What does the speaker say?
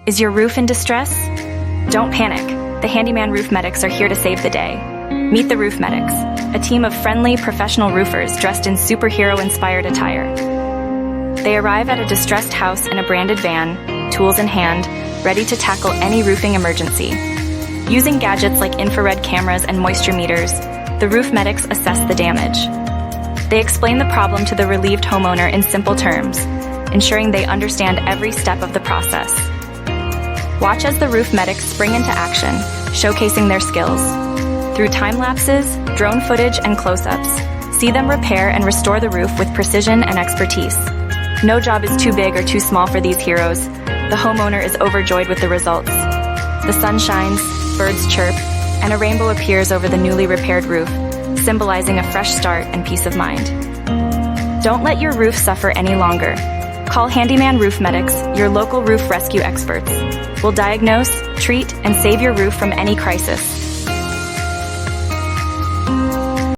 Is your roof in distress? Don't panic. The Handyman Roof Medics are here to save the day. Meet the Roof Medics, a team of friendly, professional roofers dressed in superhero-inspired attire. They arrive at a distressed house in a branded van, tools in hand, ready to tackle any roofing emergency. Using gadgets like infrared cameras and moisture meters, the Roof Medics assess the damage. They explain the problem to the relieved homeowner in simple terms, ensuring they understand every step of the process. Watch as the Roof Medics spring into action, showcasing their skills. Through time lapses, drone footage, and close-ups, see them repair and restore the roof with precision and expertise. No job is too big or too small for these heroes. The homeowner is overjoyed with the results. The sun shines, birds chirp, and a rainbow appears over the newly repaired roof, symbolizing a fresh start and peace of mind. Don't let your roof suffer any longer. Call Handyman Roof Medics, your local roof rescue experts. We'll diagnose, treat, and save your roof from any crisis.